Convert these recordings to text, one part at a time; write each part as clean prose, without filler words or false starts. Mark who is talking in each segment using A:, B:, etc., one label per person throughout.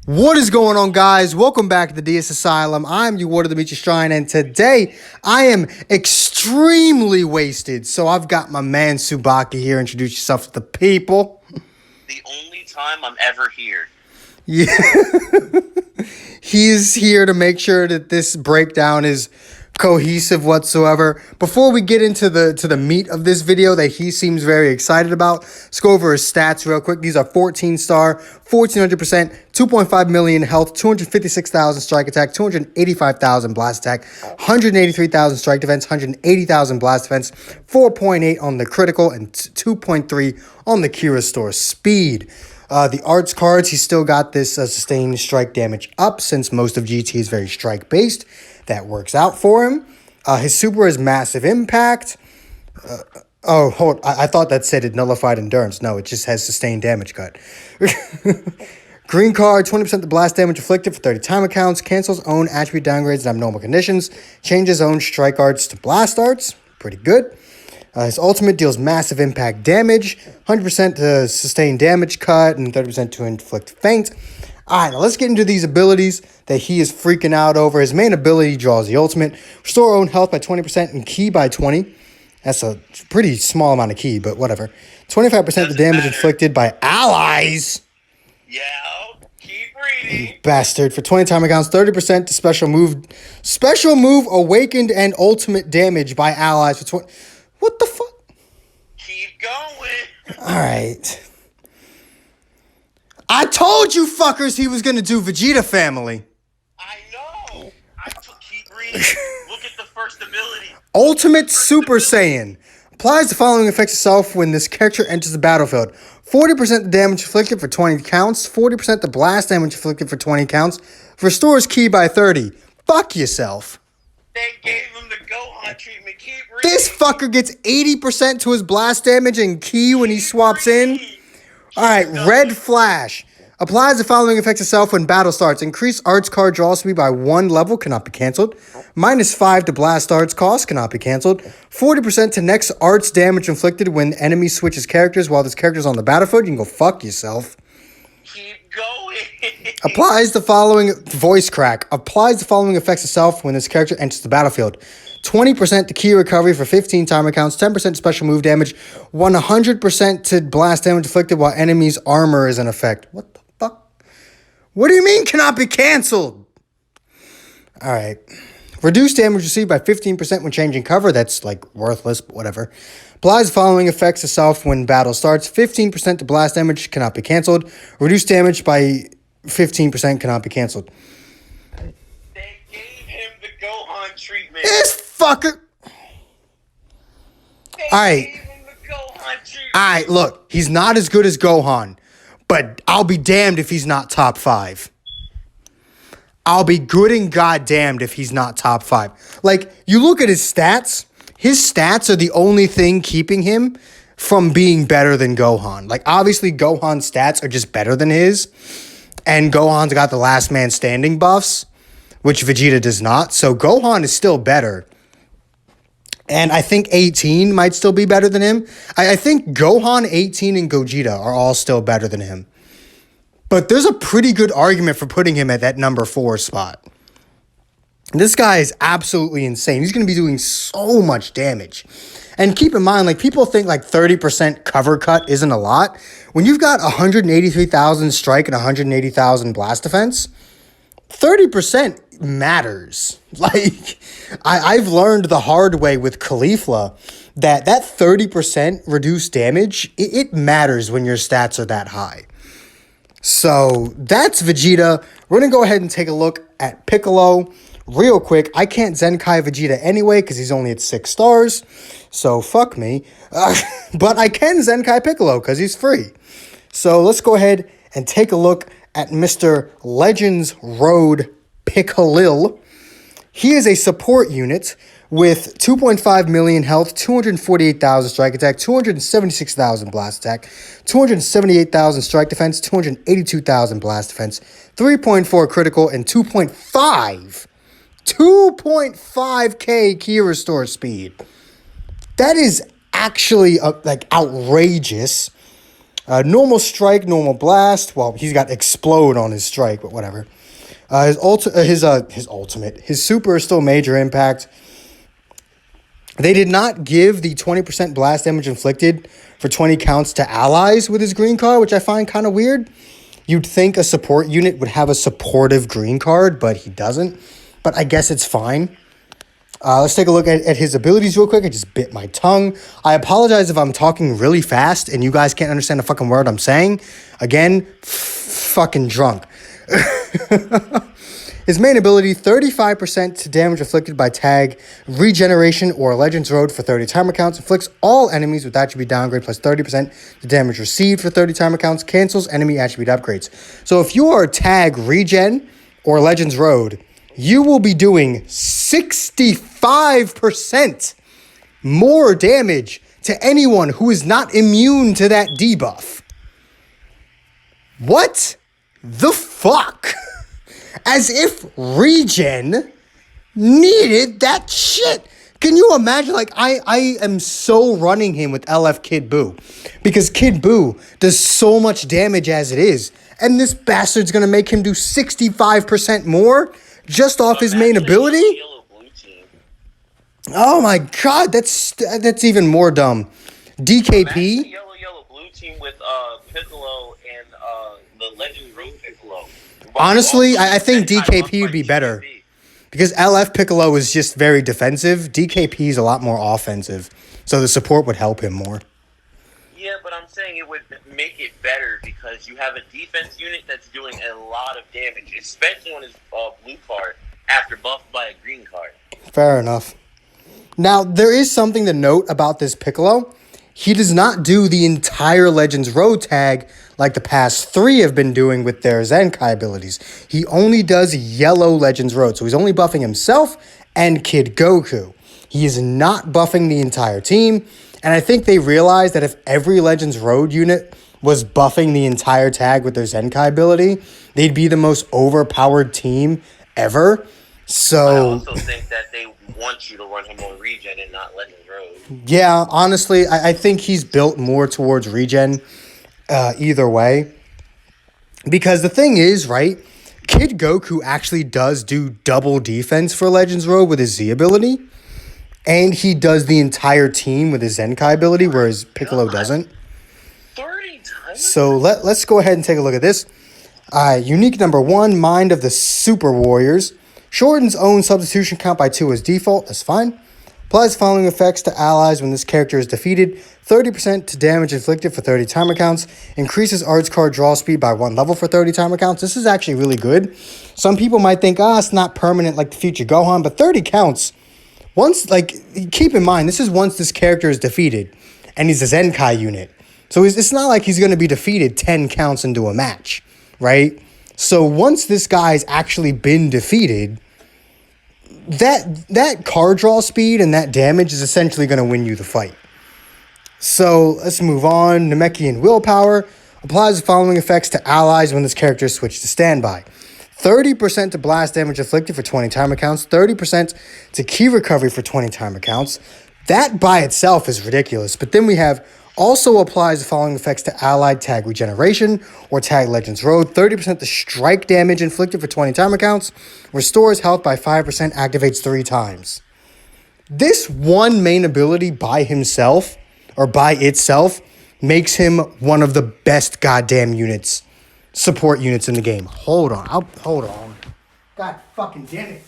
A: What is going on, guys? Welcome back to the DS Asylum. I'm your Ward of the Meet Shrine, and today I am extremely wasted. So I've got my man Subaki here. Introduce yourself to the people.
B: The only time I'm ever here.
A: Yeah. He's here to make sure that this breakdown is cohesive whatsoever. Before we get into the meat of this video that he seems very excited about, let's go over his stats real quick. These are 14-star, 1400%, 2.5 million health, 256,000 strike attack, 285,000 blast attack, 183,000 strike defense, 180,000 blast defense, 4.8 on the critical, and 2.3 on the key restore speed. The arts cards, he's still got this sustained strike damage up since most of GT is very strike based. That works out for him. His super is massive impact. I thought that said it nullified endurance. No, it just has sustained damage cut. Green card, 20% the blast damage inflicted for 30 time accounts. Cancels own attribute downgrades in abnormal conditions. Changes own strike arts to blast arts. Pretty good. His ultimate deals massive impact damage, 100% to sustain damage cut, and 30% to inflict feint. Alright, now let's get into these abilities that he is freaking out over. His main ability draws the ultimate. Restore own health by 20% and ki by 20. That's a pretty small amount of ki, but whatever. 25% the damage inflicted by allies.
B: Yeah, keep reading.
A: Bastard. For 20 time accounts, 30% to special move, awakened, and ultimate damage by allies for 20. What the fuck?
B: Keep going.
A: Alright. I told you fuckers he was gonna do Vegeta family.
B: I know. Keep reading. Look at the first ability.
A: Ultimate Super Saiyan. Applies the following effects itself when this character enters the battlefield. 40% the damage inflicted for 20 counts. 40% the blast damage inflicted for 20 counts. Restores ki by 30. Fuck yourself.
B: They gave him the Gohan treatment. Keep reading.
A: This fucker gets 80% to his blast damage and ki when he swaps in. Alright, Red Flash. Applies the following effects itself when battle starts. Increase arts card draw speed by 1 level, cannot be cancelled. -5 to blast arts cost, cannot be cancelled. 40% to next arts damage inflicted when enemy switches characters while this character is on the battlefield. You can go fuck yourself.
B: Keep going.
A: Applies the following voice crack. Applies the following effects itself when this character enters the battlefield. 20% to ki recovery for 15 time accounts, 10% special move damage, 100% to blast damage inflicted while enemy's armor is in effect. What the fuck? What do you mean cannot be canceled? Alright. Reduce damage received by 15% when changing cover. That's like worthless, but whatever. Applies the following effects itself when battle starts. 15% to blast damage cannot be canceled. Reduce damage by 15% cannot be canceled.
B: They gave him the Gohan treatment.
A: This fucker. Alright. Alright, look. He's not as good as Gohan. But I'll be damned if he's not top 5. I'll be good and goddamned if he's not top 5. Like, you look at his stats. His stats are the only thing keeping him from being better than Gohan. Like, obviously, Gohan's stats are just better than his. And Gohan's got the last man standing buffs, which Vegeta does not. So Gohan is still better. And I think 18 might still be better than him. I think Gohan, 18, and Gogeta are all still better than him. But there's a pretty good argument for putting him at that number 4 spot. This guy is absolutely insane. He's going to be doing so much damage. And keep in mind, like, people think like 30% cover cut isn't a lot. When you've got 183,000 strike and 180,000 blast defense, 30% matters. Like, I've learned the hard way with Caulifla that 30% reduced damage, it matters when your stats are that high. So that's Vegeta. We're going to go ahead and take a look at Piccolo real quick. I can't Zenkai Vegeta anyway because he's only at 6 stars. So fuck me. But I can Zenkai Piccolo because he's free. So let's go ahead and take a look at Mr. Legends Road Piccolo. He is a support unit with 2.5 million health, 248,000 strike attack, 276,000 blast attack, 278,000 strike defense, 282,000 blast defense, 3.4 critical, and 2.5k key restore speed. That is actually like outrageous. Normal strike, normal blast. Well, he's got explode on his strike, but whatever. His ultimate, his super is still major impact. They did not give the 20% blast damage inflicted for 20 counts to allies with his green card, which I find kind of weird. You'd think a support unit would have a supportive green card, but he doesn't. But I guess it's fine. Let's take a look at his abilities real quick. I just bit my tongue. I apologize if I'm talking really fast and you guys can't understand a fucking word I'm saying. Again, fucking drunk. His main ability, 35% to damage inflicted by tag, regeneration, or Legends Road for 30 timer counts. Inflicts all enemies with attribute downgrade plus 30% to damage received for 30 timer counts. Cancels enemy attribute upgrades. So if you are tag, regen, or Legends Road, you will be doing 65% more damage to anyone who is not immune to that debuff. What the fuck? As if regen needed that shit. Can you imagine? Like, I am so running him with LF Kid Buu. Because Kid Buu does so much damage as it is. And this bastard's going to make him do 65% more just off his main ability? Oh my god, that's even more dumb. DKP?
B: Yellow blue team with Piccolo and the Legend Road Piccolo.
A: Honestly, I think DKP would be better. Because LF Piccolo is just very defensive. DKP is a lot more offensive. So the support would help him more.
B: Yeah, but I'm saying it would make it better because you have a defense unit that's doing a lot of damage, especially on his blue card after buffed by a green card.
A: Fair enough. Now, there is something to note about this Piccolo. He does not do the entire Legends Road tag like the past three have been doing with their Zenkai abilities. He only does yellow Legends Road, so he's only buffing himself and Kid Goku. He is not buffing the entire team, and I think they realized that if every Legends Road unit was buffing the entire tag with their Zenkai ability, they'd be the most overpowered team ever. So
B: I also think that they want you to run him on regen and not Legends Road.
A: Yeah, honestly, I think he's built more towards regen either way. Because the thing is, right, Kid Goku actually does do double defense for Legends Road with his Z ability. And he does the entire team with his Zenkai ability, whereas Piccolo doesn't.
B: 30 times?
A: So let's go ahead and take a look at this. Unique number 1, Mind of the Super Warriors. Shortens own substitution count by 2 as default. That's fine. Applies the following effects to allies when this character is defeated. 30% to damage inflicted for 30 timer counts. Increases Arts card draw speed by 1 level for 30 timer counts. This is actually really good. Some people might think, it's not permanent like the future Gohan, but 30 counts. Once, keep in mind, this is once this character is defeated, and he's a Zenkai unit. So it's not like he's going to be defeated 10 counts into a match, right? So once this guy's actually been defeated, that card draw speed and that damage is essentially going to win you the fight. So let's move on. Namekian Willpower applies the following effects to allies when this character is switched to standby. 30% to blast damage inflicted for 20 timer counts. 30% to key recovery for 20 timer counts. That by itself is ridiculous. But then we have also applies the following effects to allied tag regeneration or tag Legends Road. 30% to strike damage inflicted for 20 timer counts. Restores health by 5%, activates 3 times. This one main ability by himself, or by itself, makes him one of the best goddamn units, support units in the game. Hold on. Hold on. God fucking damn it.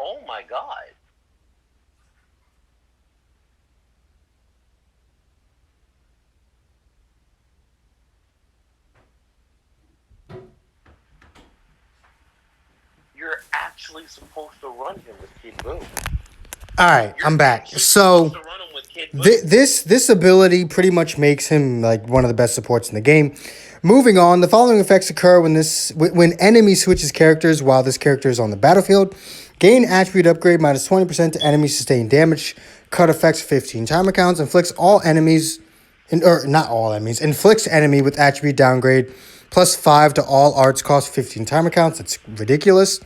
B: Oh my god. You're actually supposed to run him with Kid Buu.
A: Alright, I'm back. So this ability pretty much makes him like one of the best supports in the game. Moving on, the following effects occur when enemy switches characters while this character is on the battlefield. Gain attribute upgrade minus 20% to enemy sustained damage. Cut effects 15 timer counts. Inflicts all enemies, not all enemies. Inflicts enemy with attribute downgrade. Plus 5 to all arts cost 15 timer counts. That's ridiculous.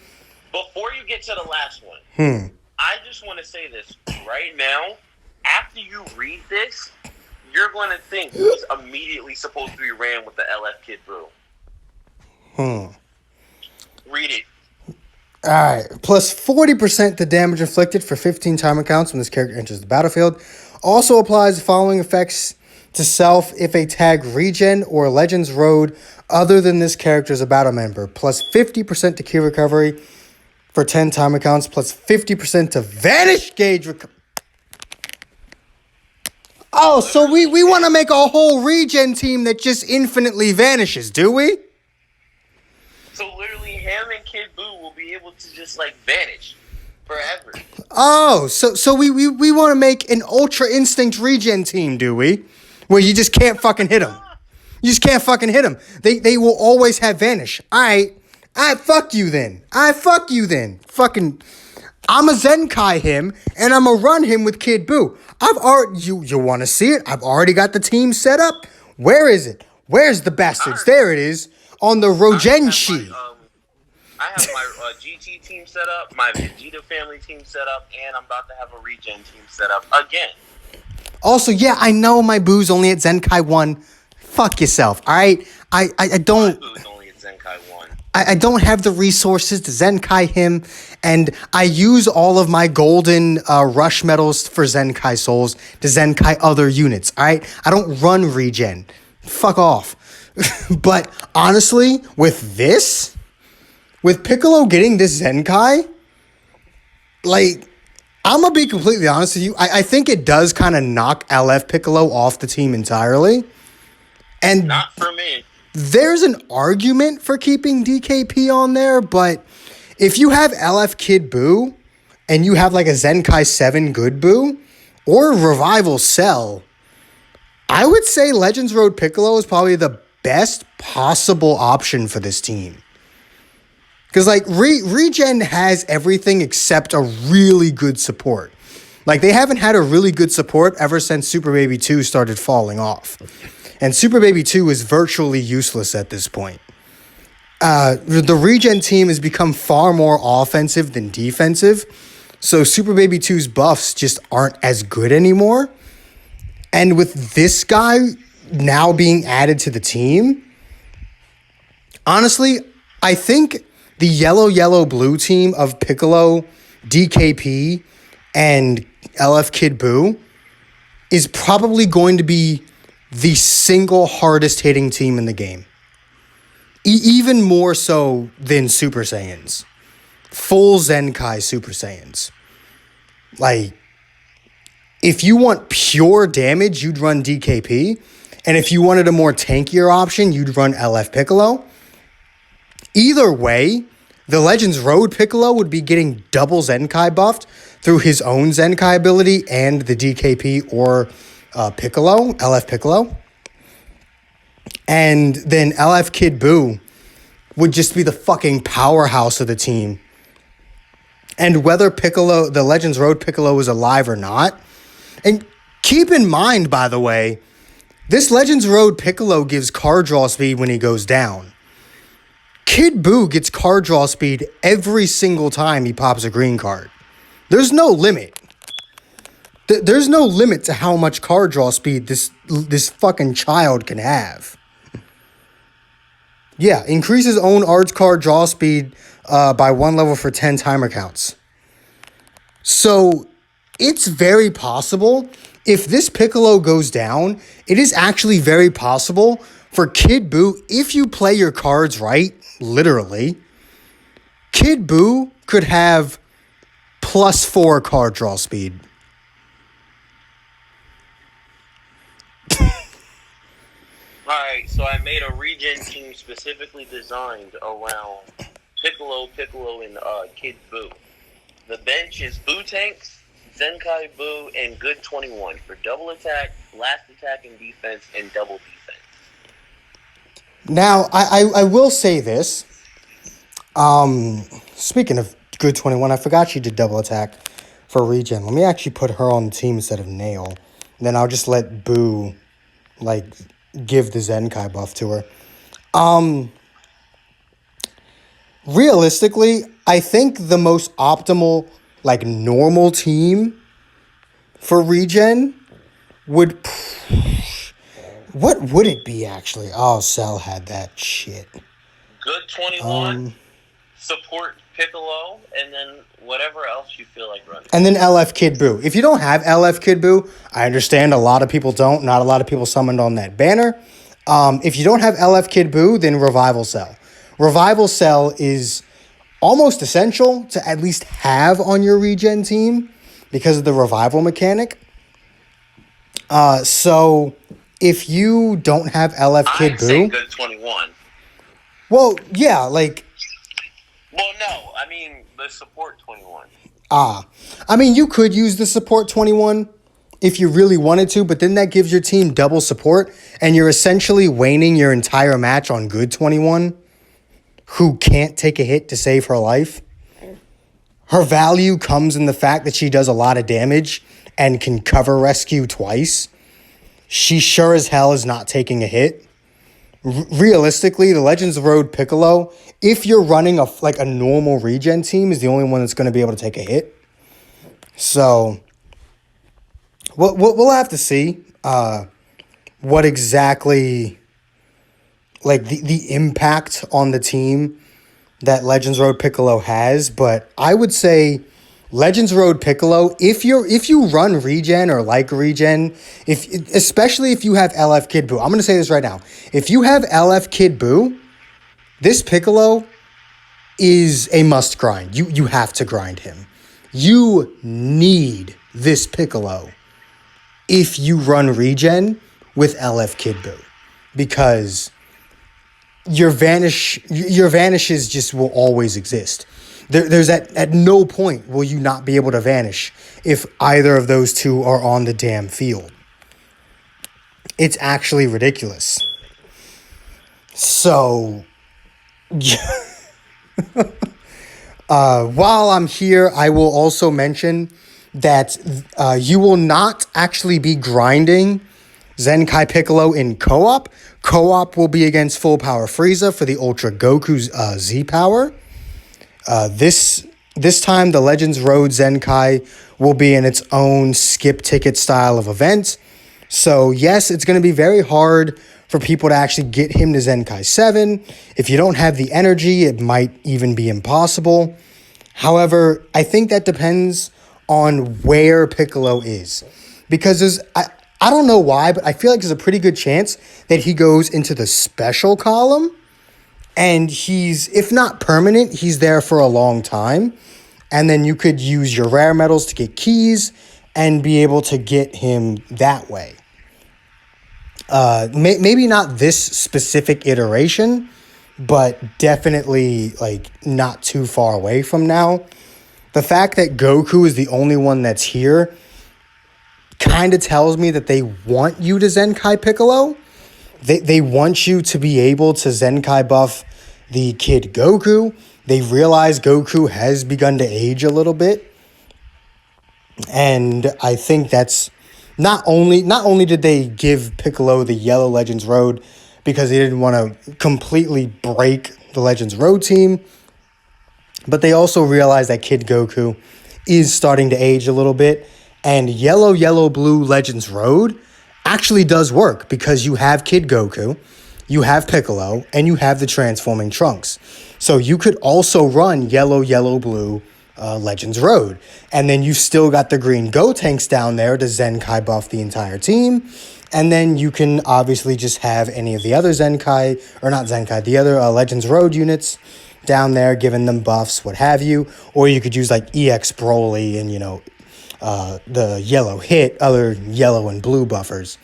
B: Before you get to the last one, I just want to say this right now. After you read this, you're going to think he's immediately supposed to be ran with the LF Kid Boo. Read it.
A: Alright. Plus 40% to damage inflicted for 15 timer counts when this character enters the battlefield. Also applies the following effects to self if a tag regen or Legends Road other than this character is a battle member. Plus 50% to key recovery for 10 timer counts. Plus 50% to vanish gauge recovery. Oh, so we want to make a whole regen team that just infinitely vanishes, do we?
B: So literally him and Kid Boo will be able to just like vanish forever.
A: Oh, so we want to make an Ultra Instinct regen team, do we? Where you just can't fucking hit them. You just can't fucking hit them. They will always have vanish. I fuck you then. Fucking, I'm a Zenkai him, and I'm going to run him with Kid Boo. You want to see it? I've already got the team set up. Where is it? Where's the bastards? There it is. On the Rogenshi.
B: I have my GT team set up, my Vegeta family team set up, and I'm about to have a regen team set up again.
A: Also, yeah, I know my Boo's only at Zenkai 1. Fuck yourself, alright? I don't...
B: My Boo's only at Zenkai 1.
A: I don't have the resources to Zenkai him, and I use all of my golden rush medals for Zenkai souls to Zenkai other units, alright? I don't run regen. Fuck off. But honestly, with Piccolo getting this Zenkai, like, I'm gonna be completely honest with you. I think it does kind of knock LF Piccolo off the team entirely. And
B: not for me.
A: There's an argument for keeping DKP on there, but if you have LF Kid Boo and you have like a Zenkai 7 Good Boo or Revival Cell, I would say Legends Road Piccolo is probably the best possible option for this team. Because, like, Regen has everything except a really good support. Like, they haven't had a really good support ever since Super Baby 2 started falling off. And Super Baby 2 is virtually useless at this point. The Regen team has become far more offensive than defensive. So Super Baby 2's buffs just aren't as good anymore. And with this guy now being added to the team, honestly, I think the yellow-blue team of Piccolo, DKP, and LF Kid Boo is probably going to be the single hardest hitting team in the game. Even more so than Super Saiyans. Full Zenkai Super Saiyans. Like, if you want pure damage, you'd run DKP. And if you wanted a more tankier option, you'd run LF Piccolo. Either way, the Legends Road Piccolo would be getting double Zenkai buffed through his own Zenkai ability and the DKP or Piccolo, LF Piccolo. And then LF Kid Boo would just be the fucking powerhouse of the team. And whether Piccolo, the Legends Road Piccolo is alive or not. And keep in mind, by the way, this Legends Road Piccolo gives card draw speed when he goes down. Kid Boo gets card draw speed every single time he pops a green card. There's no limit. There's no limit to how much card draw speed this fucking child can have. Yeah, increases own arts card draw speed by 1 level for 10 timer counts. So it's very possible, if this Piccolo goes down, it is actually very possible for Kid Boo, if you play your cards right, literally, Kid Boo could have +4 card draw speed.
B: Alright, so I made a regen team specifically designed around Piccolo, and Kid Boo. The bench is Boo Tanks, Zenkai Boo, and Good 21 for double attack, last attack and defense, and double defense.
A: Now, I will say this. Speaking of good 21. I forgot she did double attack for regen. Let me actually put her on the team instead of Nail. And then I'll just let Boo, like, give the Zenkai buff to her. Realistically, I think the most optimal, like, normal team for regen would... What would it be, actually? Oh, Cell had that shit.
B: Good 21, support Piccolo, and then whatever else you feel like running.
A: And then LF Kid Buu. If you don't have LF Kid Buu, I understand a lot of people don't. Not a lot of people summoned on that banner. If you don't have LF Kid Buu, then Revival Cell. Revival Cell is almost essential to at least have on your regen team because of the revival mechanic. So if you don't have LF Kid
B: I'd say
A: Buu,
B: good 21.
A: well, yeah, like...
B: Well, no, I mean the support 21.
A: I mean, you could use the support 21 if you really wanted to, but then that gives your team double support, and you're essentially waning your entire match on good 21, who can't take a hit to save her life. Her value comes in the fact that she does a lot of damage and can cover rescue twice. She sure as hell is not taking a hit. Realistically, the Legends Road Piccolo, if you're running a normal regen team, is the only one that's going to be able to take a hit. So, we'll have to see what exactly, like, the impact on the team that Legends Road Piccolo has. But I would say Legends Road Piccolo, if you run regen or like regen, especially if you have LF Kid Buu, I'm going to say this right now. If you have LF Kid Buu, this Piccolo is a must grind. You have to grind him. You need this Piccolo if you run regen with LF Kid Buu, because your vanishes just will always exist. There's at no point will you not be able to vanish if either of those two are on the damn field. It's actually ridiculous. So, while I'm here, I will also mention that you will not actually be grinding Zenkai Piccolo in co-op. Co-op will be against Full Power Frieza for the Ultra Goku's Z Power. This time, the Legends Road Zenkai will be in its own skip ticket style of event. So yes, it's going to be very hard for people to actually get him to Zenkai 7. If you don't have the energy, it might even be impossible. However, I think that depends on where Piccolo is. Because I don't know why, but I feel like there's a pretty good chance that he goes into the special column. And he's, if not permanent, he's there for a long time. And then you could use your rare medals to get keys and be able to get him that way. Maybe not this specific iteration, but definitely like not too far away from now. The fact that Goku is the only one that's here kind of tells me that they want you to Zenkai Piccolo. They want you to be able to Zenkai buff the Kid Goku. They realize Goku has begun to age a little bit. And I think that's not only did they give Piccolo the Yellow Legends Road because they didn't want to completely break the Legends Road team, but they also realized that Kid Goku is starting to age a little bit. And Yellow Blue Legends Road actually does work because you have Kid Goku, you have Piccolo, and you have the transforming Trunks. So you could also run Yellow Blue Legends Road. And then you've still got the green Gotenks down there to Zenkai buff the entire team. And then you can obviously just have any of the other Zenkai, or not Zenkai, the other Legends Road units down there, giving them buffs, what have you. Or you could use like EX Broly and, the yellow hit, other yellow and blue buffers.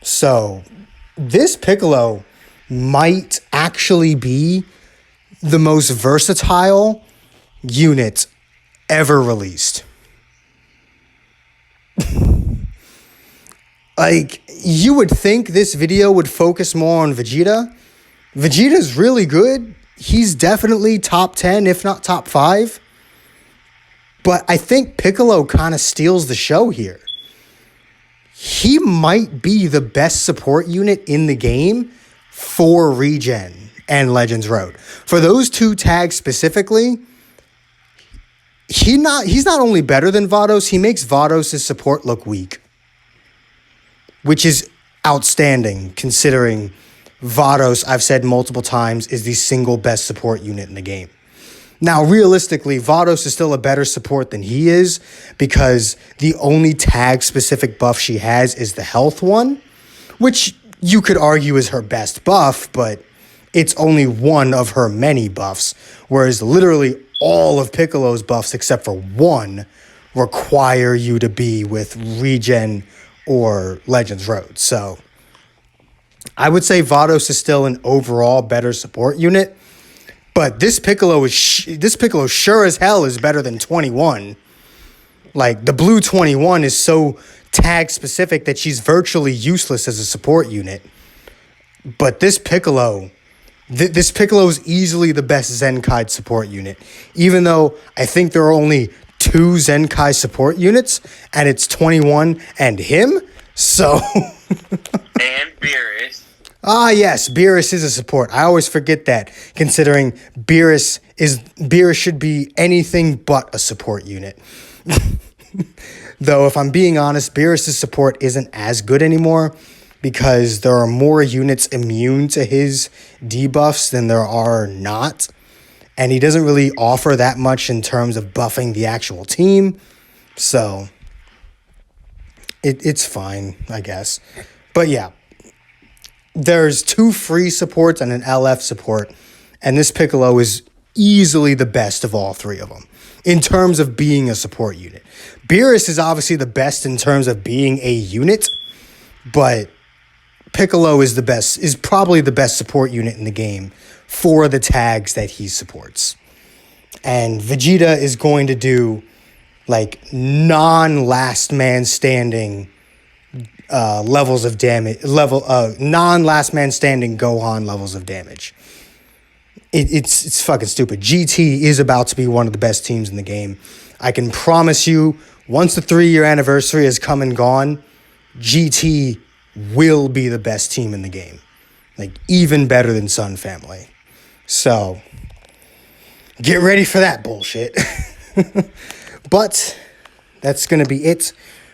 A: So this Piccolo might actually be the most versatile unit ever released. Like, you would think this video would focus more on Vegeta. Vegeta's really good. He's definitely top 10, if not top 5. But I think Piccolo kind of steals the show here. He might be the best support unit in the game for Regen and Legends Road. For those two tags specifically, he's not only better than Vados, he makes Vados' support look weak. Which is outstanding, considering Vados, I've said multiple times, is the single best support unit in the game. Now, realistically, Vados is still a better support than he is because the only tag-specific buff she has is the health one, which you could argue is her best buff, but it's only one of her many buffs, whereas literally all of Piccolo's buffs, except for one, require you to be with Regen or Legends Road. So I would say Vados is still an overall better support unit. But this Piccolo sure as hell is better than 21. Like, the blue 21 is so tag specific that she's virtually useless as a support unit. But this Piccolo, this Piccolo is easily the best Zenkai support unit. Even though I think there are only 2 Zenkai support units, and it's 21 and him. So
B: and Beerus.
A: Ah, yes, Beerus is a support. I always forget that, considering Beerus should be anything but a support unit. Though, if I'm being honest, Beerus' support isn't as good anymore because there are more units immune to his debuffs than there are not. And he doesn't really offer that much in terms of buffing the actual team. So, it's fine, I guess. But yeah. There's 2 free supports and an LF support, and this Piccolo is easily the best of all 3 of them in terms of being a support unit. Beerus is obviously the best in terms of being a unit, but Piccolo is probably the best support unit in the game for the tags that he supports. And Vegeta is going to do like non-last man standing levels of damage, non-last man standing Gohan levels of damage. It's fucking stupid. GT is about to be one of the best teams in the game. I can promise you, once the 3-year anniversary has come and gone, GT will be the best team in the game. Like, even better than Sun Family. So, get ready for that bullshit. But, that's going to be it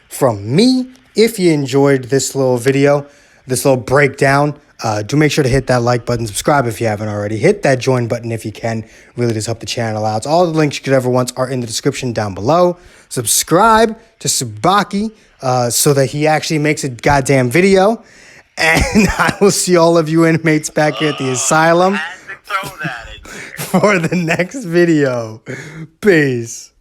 A: from me. If you enjoyed this little video, this little breakdown, do make sure to hit that like button, subscribe if you haven't already, hit that join button if you can, really does help the channel out. All the links you could ever want are in the description down below. Subscribe to Tsubaki so that he actually makes a goddamn video, and I will see all of you inmates back here at the asylum
B: I had to throw that in there.
A: for the next video. Peace.